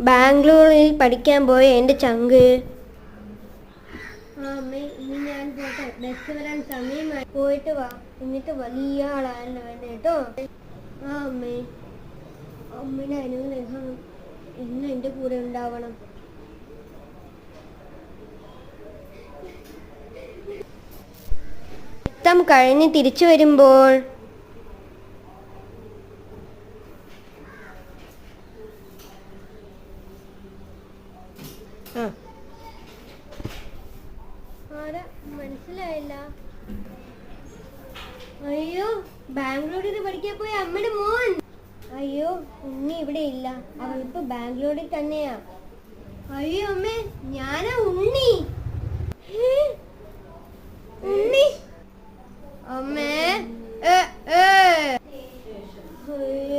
ബാംഗ്ലൂരിൽ പഠിക്കാൻ പോയ എൻ്റെ ചങ്ക്. അമ്മേ ഇനി ഞാൻ പോട്ടെ, ബസ് വരാൻ സമയമായി. പോയിട്ട് വാ, എന്നിട്ട് വലിയ ആളായല്ല വേണ്ട കേട്ടോ. അമ്മേ, അമ്മയുടെ അനുഗ്രഹം എന്നും എൻ്റെ കൂടെ ഉണ്ടാവണം. കഴിഞ്ഞ് തിരിച്ചു വരുമ്പോൾ മനസ്സിലായില്ല. അയ്യോ, ബാംഗ്ലൂരിൽ പഠിക്കാൻ പോയ അമ്മയുടെ മോൻ. അയ്യോ, ഉണ്ണി ഇവിടെ ഇല്ല, അവളിപ്പോ ബാംഗ്ലൂരിൽ തന്നെയാ. അയ്യോ അമ്മേ, ഞാനാ ഉണ്ണി. ഉണ്ണി അമ്മേ. അയ്യോ